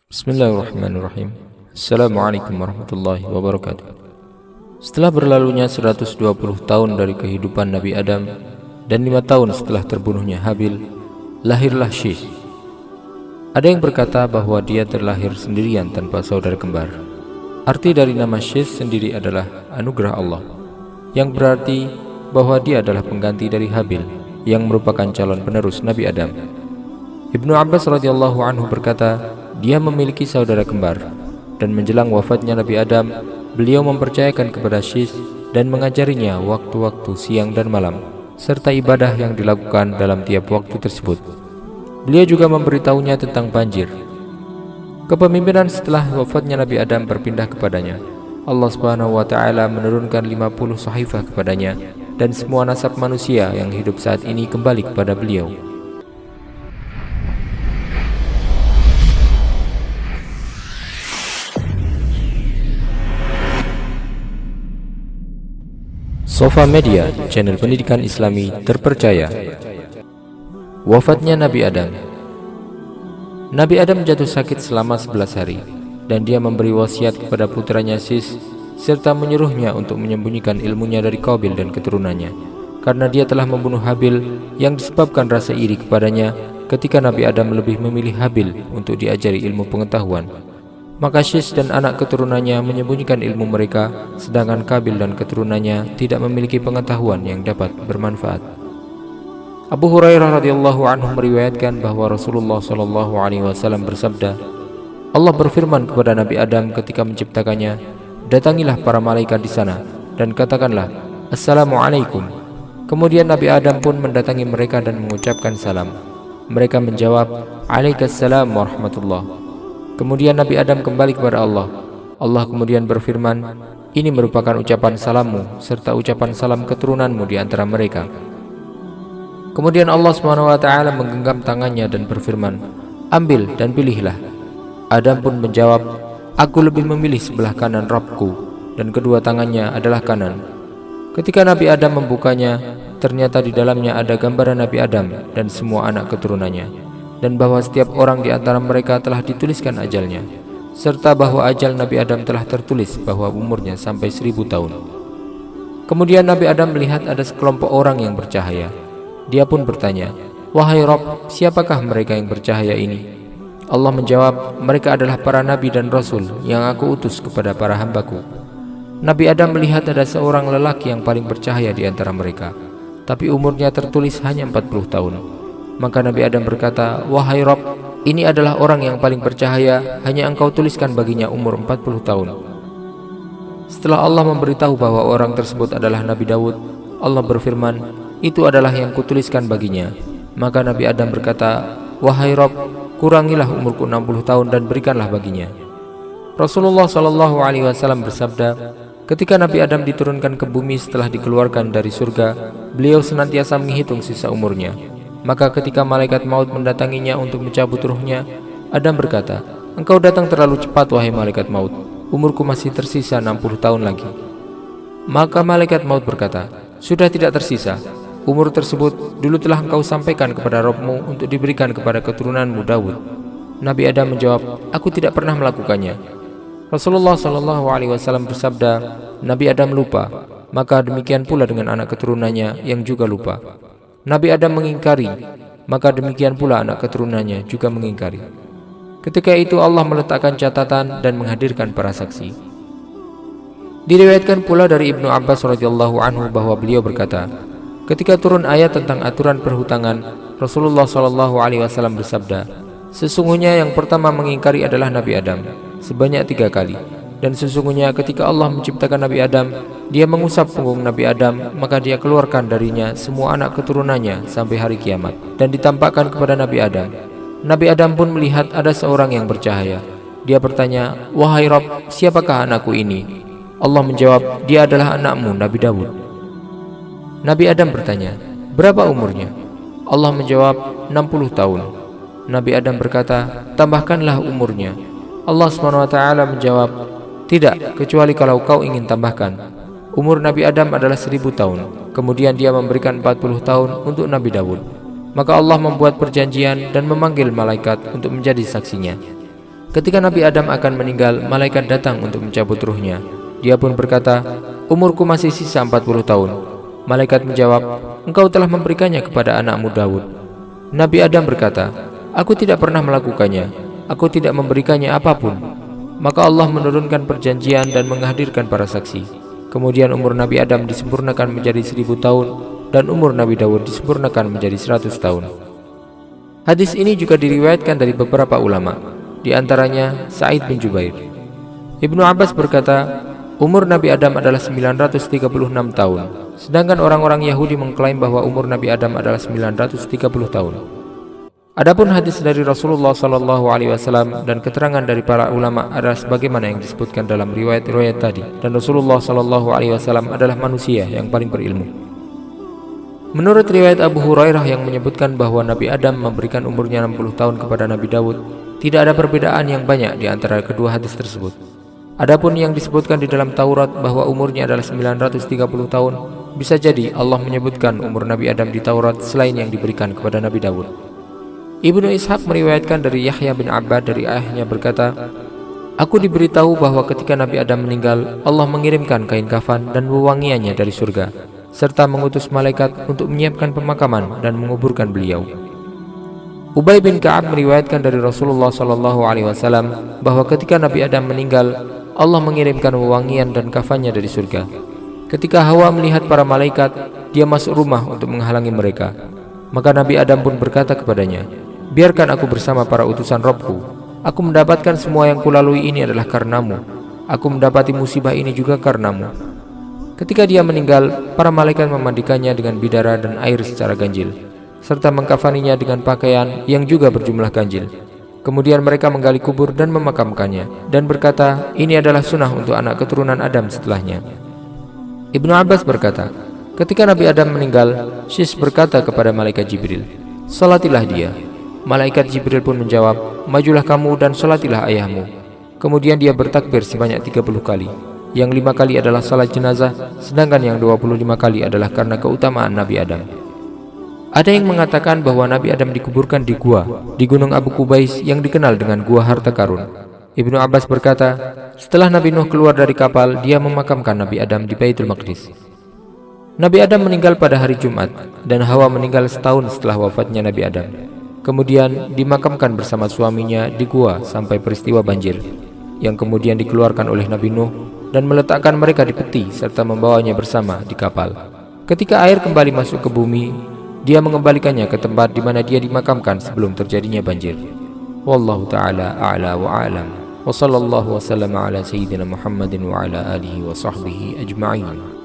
Bismillahirrahmanirrahim. Assalamualaikum warahmatullahi wabarakatuh. Setelah berlalunya 120 tahun dari kehidupan Nabi Adam dan 5 tahun setelah terbunuhnya Habil, lahirlah Syith. Ada yang berkata bahwa dia terlahir sendirian tanpa saudara kembar. Arti dari nama Syith sendiri adalah anugerah Allah, yang berarti bahwa dia adalah pengganti dari Habil yang merupakan calon penerus Nabi Adam. Ibnu Abbas radhiyallahu anhu berkata, dia memiliki saudara kembar, dan menjelang wafatnya Nabi Adam, beliau mempercayakan kepada Syith dan mengajarinya waktu-waktu siang dan malam, serta ibadah yang dilakukan dalam tiap waktu tersebut. Beliau juga memberitahunya tentang banjir. Kepemimpinan setelah wafatnya Nabi Adam berpindah kepadanya. Allah Subhanahu wa Ta'ala menurunkan 50 sahifah kepadanya, dan semua nasab manusia yang hidup saat ini kembali kepada beliau. Sofa Media, channel pendidikan Islami terpercaya. Wafatnya Nabi Adam. Nabi Adam jatuh sakit selama 11 hari, dan dia memberi wasiat kepada putranya Syith, serta menyuruhnya untuk menyembunyikan ilmunya dari Qabil dan keturunannya, karena dia telah membunuh Habil yang disebabkan rasa iri kepadanya ketika Nabi Adam lebih memilih Habil untuk diajari ilmu pengetahuan. Maka Syith dan anak keturunannya menyembunyikan ilmu mereka, sedangkan Qabil dan keturunannya tidak memiliki pengetahuan yang dapat bermanfaat. Abu Hurairah radhiyallahu anhu meriwayatkan bahwa Rasulullah shallallahu alaihi wasallam bersabda, Allah berfirman kepada Nabi Adam ketika menciptakannya, datangilah para malaikat di sana dan katakanlah, Assalamualaikum. Kemudian Nabi Adam pun mendatangi mereka dan mengucapkan salam. Mereka menjawab, Alaikassalam warahmatullah. Kemudian Nabi Adam kembali kepada Allah. Allah kemudian berfirman, ini merupakan ucapan salammu serta ucapan salam keturunanmu di antara mereka. Kemudian Allah SWT menggenggam tangannya dan berfirman, ambil dan pilihlah. Adam pun menjawab, aku lebih memilih sebelah kanan Rabbku, dan kedua tangannya adalah kanan. Ketika Nabi Adam membukanya, ternyata di dalamnya ada gambaran Nabi Adam dan semua anak keturunannya, dan bahwa setiap orang di antara mereka telah dituliskan ajalnya, serta bahwa ajal Nabi Adam telah tertulis bahwa umurnya sampai 1000 tahun. Kemudian Nabi Adam melihat ada sekelompok orang yang bercahaya. Dia pun bertanya, wahai Rabb, siapakah mereka yang bercahaya ini? Allah menjawab, mereka adalah para nabi dan rasul yang aku utus kepada para hambaku. Nabi Adam melihat ada seorang lelaki yang paling bercahaya di antara mereka, tapi umurnya tertulis hanya 40 tahun. Maka Nabi Adam berkata, wahai Rabb, ini adalah orang yang paling bercahaya, hanya engkau tuliskan baginya umur 40 tahun. Setelah Allah memberitahu bahwa orang tersebut adalah Nabi Daud, Allah berfirman, itu adalah yang kutuliskan baginya. Maka Nabi Adam berkata, wahai Rabb, kurangilah umurku 60 tahun dan berikanlah baginya. Rasulullah SAW bersabda, ketika Nabi Adam diturunkan ke bumi setelah dikeluarkan dari surga, beliau senantiasa menghitung sisa umurnya. Maka ketika malaikat maut mendatanginya untuk mencabut ruhnya, Adam berkata, engkau datang terlalu cepat wahai malaikat maut, umurku masih tersisa 60 tahun lagi. Maka malaikat maut berkata, sudah tidak tersisa, umur tersebut dulu telah engkau sampaikan kepada Rabbmu untuk diberikan kepada keturunanmu Daud. Nabi Adam menjawab, aku tidak pernah melakukannya. Rasulullah SAW bersabda, Nabi Adam lupa, maka demikian pula dengan anak keturunannya yang juga lupa. Nabi Adam mengingkari, maka demikian pula anak keturunannya juga mengingkari. Ketika itu Allah meletakkan catatan dan menghadirkan para saksi. Diriwayatkan pula dari Ibnu Abbas radhiyallahu anhu bahwa beliau berkata, ketika turun ayat tentang aturan perhutangan, Rasulullah SAW bersabda, sesungguhnya yang pertama mengingkari adalah Nabi Adam sebanyak 3 kali. Dan sesungguhnya ketika Allah menciptakan Nabi Adam, dia mengusap punggung Nabi Adam, maka dia keluarkan darinya semua anak keturunannya sampai hari kiamat, dan ditampakkan kepada Nabi Adam. Nabi Adam pun melihat ada seorang yang bercahaya. Dia bertanya, wahai Rabb, siapakah anakku ini? Allah menjawab, dia adalah anakmu Nabi Daud. Nabi Adam bertanya, berapa umurnya? Allah menjawab, 60 tahun. Nabi Adam berkata, tambahkanlah umurnya. Allah SWT menjawab, tidak, kecuali kalau kau ingin tambahkan. Umur Nabi Adam adalah 1000 tahun. Kemudian dia memberikan 40 tahun untuk Nabi Daud. Maka Allah membuat perjanjian dan memanggil malaikat untuk menjadi saksinya. Ketika Nabi Adam akan meninggal, malaikat datang untuk mencabut ruhnya. Dia pun berkata, "Umurku masih sisa 40 tahun." Malaikat menjawab, "Engkau telah memberikannya kepada anakmu Daud." Nabi Adam berkata, "Aku tidak pernah melakukannya. Aku tidak memberikannya apapun." Maka Allah menurunkan perjanjian dan menghadirkan para saksi. Kemudian umur Nabi Adam disempurnakan menjadi 1000 tahun dan umur Nabi Daud disempurnakan menjadi 100 tahun. Hadis ini juga diriwayatkan dari beberapa ulama, di antaranya Sa'id bin Jubair. Ibnu Abbas berkata, umur Nabi Adam adalah 936 tahun, sedangkan orang-orang Yahudi mengklaim bahwa umur Nabi Adam adalah 930 tahun. Adapun hadis dari Rasulullah SAW dan keterangan dari para ulama adalah sebagaimana yang disebutkan dalam riwayat-riwayat tadi, dan Rasulullah SAW adalah manusia yang paling berilmu. Menurut riwayat Abu Hurairah yang menyebutkan bahwa Nabi Adam memberikan umurnya 60 tahun kepada Nabi Daud, tidak ada perbedaan yang banyak di antara kedua hadis tersebut. Adapun yang disebutkan di dalam Taurat bahwa umurnya adalah 930 tahun, bisa jadi Allah menyebutkan umur Nabi Adam di Taurat selain yang diberikan kepada Nabi Daud. Ibnu Ishaq meriwayatkan dari Yahya bin Abbad dari ayahnya berkata, "Aku diberitahu bahwa ketika Nabi Adam meninggal, Allah mengirimkan kain kafan dan wewangiannya dari surga, serta mengutus malaikat untuk menyiapkan pemakaman dan menguburkan beliau." Ubay bin Ka'ab meriwayatkan dari Rasulullah SAW bahwa ketika Nabi Adam meninggal, Allah mengirimkan wewangian dan kafannya dari surga. Ketika Hawa melihat para malaikat, dia masuk rumah untuk menghalangi mereka. Maka Nabi Adam pun berkata kepadanya, "Biarkan aku bersama para utusan Rabbku. Aku mendapatkan semua yang kulalui ini adalah karenamu. Aku mendapati musibah ini juga karenamu." Ketika dia meninggal, para malaikat memandikannya dengan bidara dan air secara ganjil, serta mengkafaninya dengan pakaian yang juga berjumlah ganjil. Kemudian mereka menggali kubur dan memakamkannya, dan berkata, "Ini adalah sunnah untuk anak keturunan Adam setelahnya." Ibnu Abbas berkata, ketika Nabi Adam meninggal, Syis berkata kepada malaikat Jibril, "Salatilah dia." Malaikat Jibril pun menjawab, "Majulah kamu dan salatilah ayahmu." Kemudian dia bertakbir sebanyak 30 kali. Yang 5 kali adalah salat jenazah, sedangkan yang 25 kali adalah karena keutamaan Nabi Adam. Ada yang mengatakan bahwa Nabi Adam dikuburkan di gua di Gunung Abu Kubais yang dikenal dengan Gua Harta Karun. Ibnu Abbas berkata, setelah Nabi Nuh keluar dari kapal, dia memakamkan Nabi Adam di Baitul Maqdis. Nabi Adam meninggal pada hari Jumat, dan Hawa meninggal setahun setelah wafatnya Nabi Adam. Kemudian dimakamkan bersama suaminya di gua sampai peristiwa banjir, yang kemudian dikeluarkan oleh Nabi Nuh dan meletakkan mereka di peti serta membawanya bersama di kapal. Ketika air kembali masuk ke bumi, dia mengembalikannya ke tempat di mana dia dimakamkan sebelum terjadinya banjir. Wallahu ta'ala a'la wa a'lam. Wa sallallahu wa sallama ala sayyidina Muhammadin wa ala alihi wa sahbihi ajma'in.